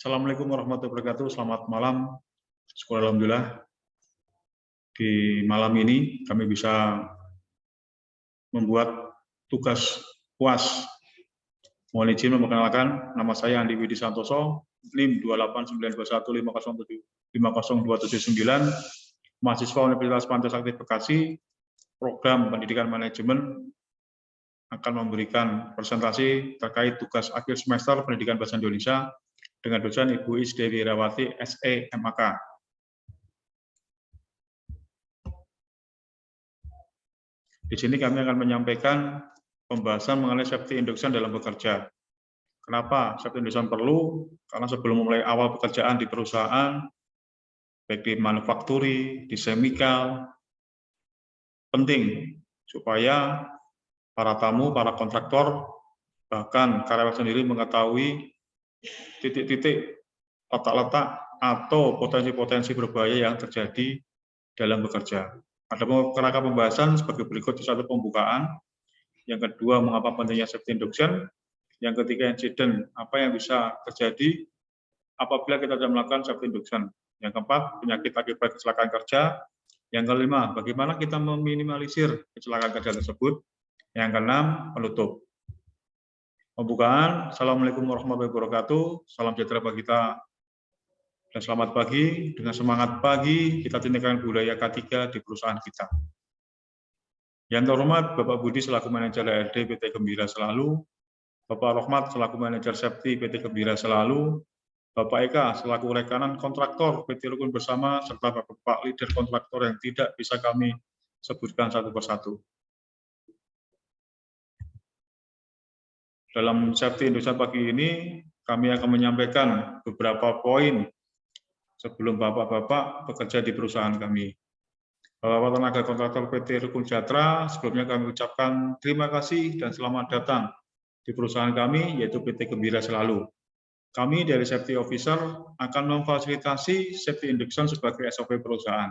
Assalamualaikum warahmatullahi wabarakatuh. Selamat malam. Syukur alhamdulillah. Di malam ini kami bisa membuat tugas UAS. Mohon izin memperkenalkan, nama saya Andi Widi Santoso, NIM 28921502779, mahasiswa Universitas Pancasakti Bekasi, program pendidikan manajemen akan memberikan presentasi terkait tugas akhir semester pendidikan bahasa Indonesia dengan dosen Ibu Is Dewi Rawati, SE, MAK. Di sini kami akan menyampaikan pembahasan mengenai safety induction dalam bekerja. Kenapa safety induction perlu? Karena sebelum memulai awal pekerjaan di perusahaan, baik di manufakturi, di semikal, penting supaya para tamu, para kontraktor, bahkan karyawan sendiri mengetahui titik-titik letak-letak atau potensi-potensi berbahaya yang terjadi dalam bekerja. Ada kerangka pembahasan sebagai berikut: satu, pembukaan; yang kedua, mengapa pentingnya safety induction; yang ketiga, insiden apa yang bisa terjadi apabila kita tidak melakukan safety induction; yang keempat, penyakit akibat kecelakaan kerja; yang kelima, bagaimana kita meminimalisir kecelakaan kerja tersebut; yang keenam, penutup. Pembukaan. Assalamualaikum warahmatullahi wabarakatuh. Salam sejahtera bagi kita dan selamat pagi. Dengan semangat pagi, kita tindakan budaya K3 di perusahaan kita. Yang terhormat Bapak Budi selaku manajer HRD PT Gembira Selalu, Bapak Rohmat selaku manajer safety PT Gembira Selalu, Bapak Eka selaku rekanan kontraktor PT Rukun Bersama, serta Bapak leader kontraktor yang tidak bisa kami sebutkan satu persatu. Dalam safety induction pagi ini, kami akan menyampaikan beberapa poin sebelum Bapak-Bapak bekerja di perusahaan kami. Bapak tenaga kontraktor PT Rukun Sejahtera, sebelumnya kami ucapkan terima kasih dan selamat datang di perusahaan kami, yaitu PT Gembira Selalu. Kami dari Safety Officer akan memfasilitasi safety induction sebagai SOP perusahaan.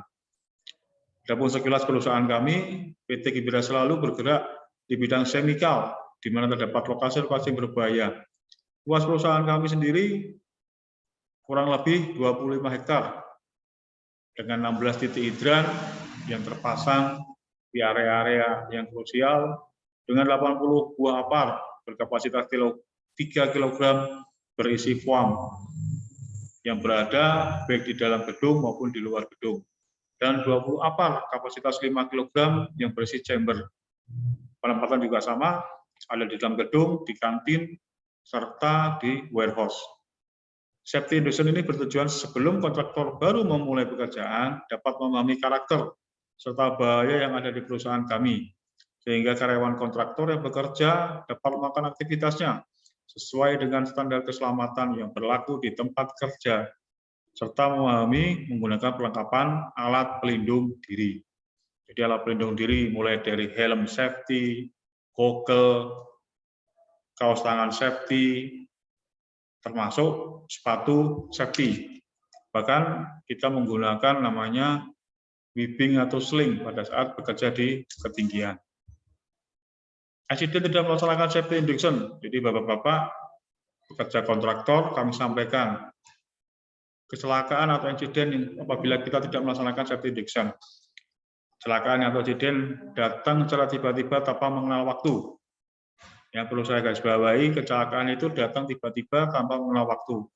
Adapun sekilas perusahaan kami, PT Gembira Selalu bergerak di bidang semikal, di mana terdapat lokasi-lokasi berbahaya. Luas perusahaan kami sendiri kurang lebih 25 hektar dengan 16 titik hidran yang terpasang di area-area yang krusial dengan 80 buah apar berkapasitas 3 kg berisi foam yang berada baik di dalam gedung maupun di luar gedung, dan 20 apar kapasitas 5 kg yang berisi chamber. Penempatan juga sama, ada di dalam gedung, di kantin, serta di warehouse. Safety induction ini bertujuan sebelum kontraktor baru memulai pekerjaan dapat memahami karakter serta bahaya yang ada di perusahaan kami, sehingga karyawan kontraktor yang bekerja dapat melakukan aktivitasnya sesuai dengan standar keselamatan yang berlaku di tempat kerja, serta memahami menggunakan perlengkapan alat pelindung diri. Jadi alat pelindung diri mulai dari helm safety, goggle, kaos tangan safety, termasuk sepatu safety. Bahkan kita menggunakan namanya webbing atau sling pada saat bekerja di ketinggian. Insiden tidak melaksanakan safety induction. Jadi Bapak-Bapak pekerja kontraktor, kami sampaikan kecelakaan atau insiden apabila kita tidak melaksanakan safety induction. Kecelakaan atau insiden datang secara tiba-tiba tanpa mengenal waktu. Yang perlu saya garis bawahi, kecelakaan itu datang tiba-tiba tanpa mengenal waktu.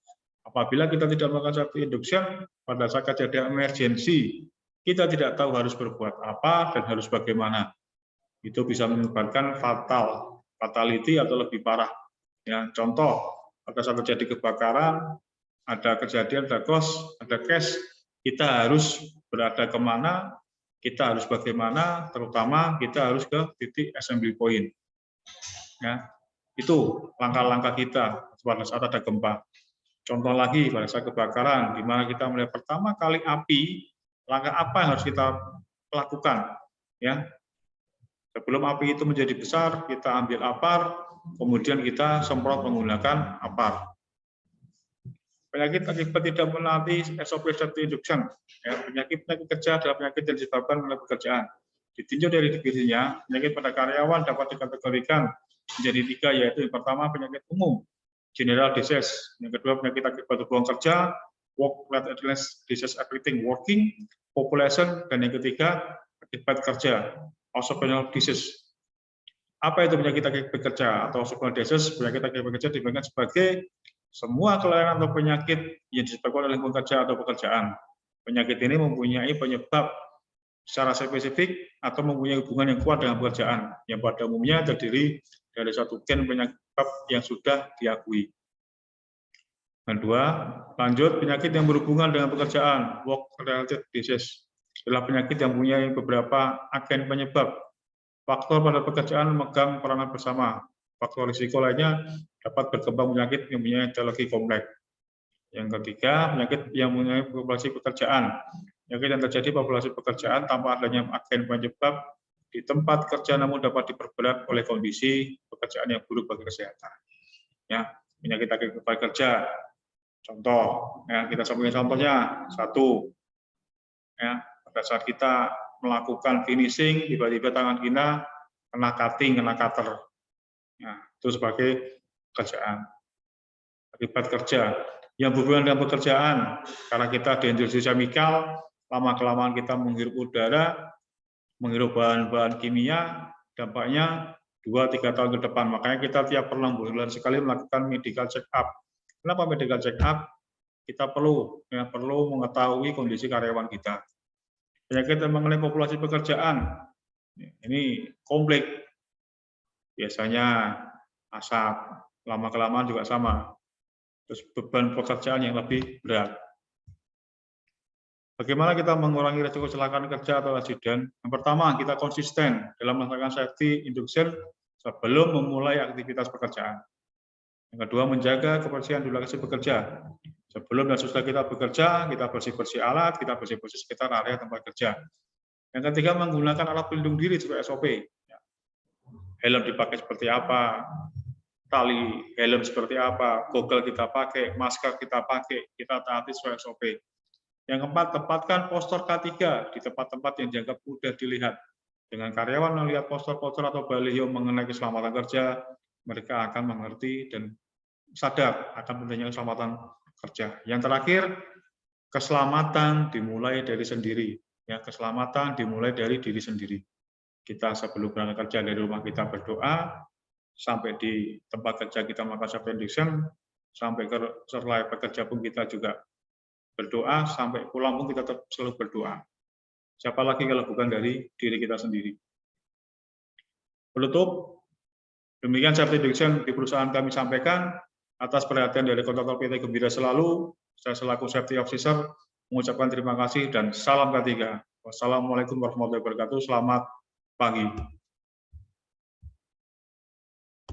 Apabila kita tidak melakukan safety induction, pada saat kejadian emergensi, kita tidak tahu harus berbuat apa dan harus bagaimana. Itu bisa menyebabkan fatality atau lebih parah. Ya, contoh, pada saat terjadi kebakaran, ada kejadian, ada cost, ada cash, kita harus berada kemana, kita harus bagaimana, terutama kita harus ke titik assembly point. Ya, itu langkah-langkah kita pada saat ada gempa. Contoh lagi pada saat kebakaran, di mana kita melihat pertama kali api, langkah apa yang harus kita lakukan? Ya, sebelum api itu menjadi besar, kita ambil apar, kemudian kita semprot menggunakan apar. Penyakit akibat tidak menaati SOP safety induction. Ya, penyakit kerja adalah penyakit yang disebabkan oleh pekerjaan. Ditinjau dari definisinya, penyakit pada karyawan dapat dikategorikan menjadi 3, yaitu yang pertama penyakit umum, general disease. Yang kedua, penyakit akibat hubungan kerja, work-related disease everything working, population, dan yang ketiga, akibat kerja, occupational disease. Apa itu penyakit akibat kerja atau occupational disease? Penyakit akibat kerja dibagi sebagai semua kelainan atau penyakit yang disebabkan oleh lingkungan kerja atau pekerjaan. Penyakit ini mempunyai penyebab secara spesifik atau mempunyai hubungan yang kuat dengan pekerjaan, yang pada umumnya terdiri dari satu gen penyebab yang sudah diakui. Kedua, lanjut, penyakit yang berhubungan dengan pekerjaan, work-related disease, adalah penyakit yang mempunyai beberapa agen penyebab. Faktor pada pekerjaan memegang peranan bersama. Faktor risiko lainnya dapat berkembang penyakit yang mempunyai etiologi kompleks. Yang ketiga, penyakit yang mempunyai populasi pekerjaan. Penyakit yang terjadi populasi pekerjaan tanpa adanya agen penyebab di tempat kerja namun dapat diperberat oleh kondisi pekerjaan yang buruk bagi kesehatan. Ya, penyakit akibat kerja. Contoh, ya, kita sampaikan contohnya. Satu, ya, pada saat kita melakukan finishing, tiba-tiba tangan kita kena cutting, kena cutter. Ya, itu sebagai pekerjaan. Akibat kerja. Yang berhubungan dengan pekerjaan, karena kita di industri chemical, lama-kelamaan kita menghirup udara, menghirup bahan-bahan kimia, dampaknya 2-3 tahun ke depan. Makanya kita tiap per 6 bulan sekali melakukan medical check up. Kenapa medical check up? Kita perlu mengetahui kondisi karyawan kita. Penyakit yang mengenai populasi pekerjaan, ini konflik. Biasanya asap, lama-kelamaan juga sama. Terus beban pekerjaan yang lebih berat. Bagaimana kita mengurangi risiko kecelakaan kerja atau aksiden? Yang pertama, kita konsisten dalam melakukan safety induction sebelum memulai aktivitas pekerjaan. Yang kedua, menjaga kebersihan di lokasi bekerja. Sebelum dan sesudah kita bekerja, kita bersih-bersih alat, kita bersih-bersih sekitar area tempat kerja. Yang ketiga, menggunakan alat pelindung diri sesuai SOP. Helm dipakai seperti apa, tali helm seperti apa, goggle kita pakai, masker kita pakai, kita taati sesuai SOP. Yang keempat, tempatkan poster K3 di tempat-tempat yang dianggap mudah dilihat. Dengan karyawan melihat poster-poster atau baliho mengenai keselamatan kerja, mereka akan mengerti dan sadar akan pentingnya keselamatan kerja. Yang terakhir, keselamatan dimulai dari sendiri. Ya, keselamatan dimulai dari diri sendiri. Kita sebelum berangkat kerja dari rumah kita berdoa, sampai di tempat kerja kita melakukan self induction, sampai setelah bekerja pun kita juga berdoa, sampai pulang pun kita tetap selalu berdoa. Siapa lagi kalau bukan dari diri kita sendiri. Penutup, demikian self induction di perusahaan kami sampaikan. Atas perhatian dari kontraktor PT Gembira Selalu, saya selaku safety officer mengucapkan terima kasih dan salam K3. Wassalamualaikum warahmatullahi wabarakatuh. Selamat pagi.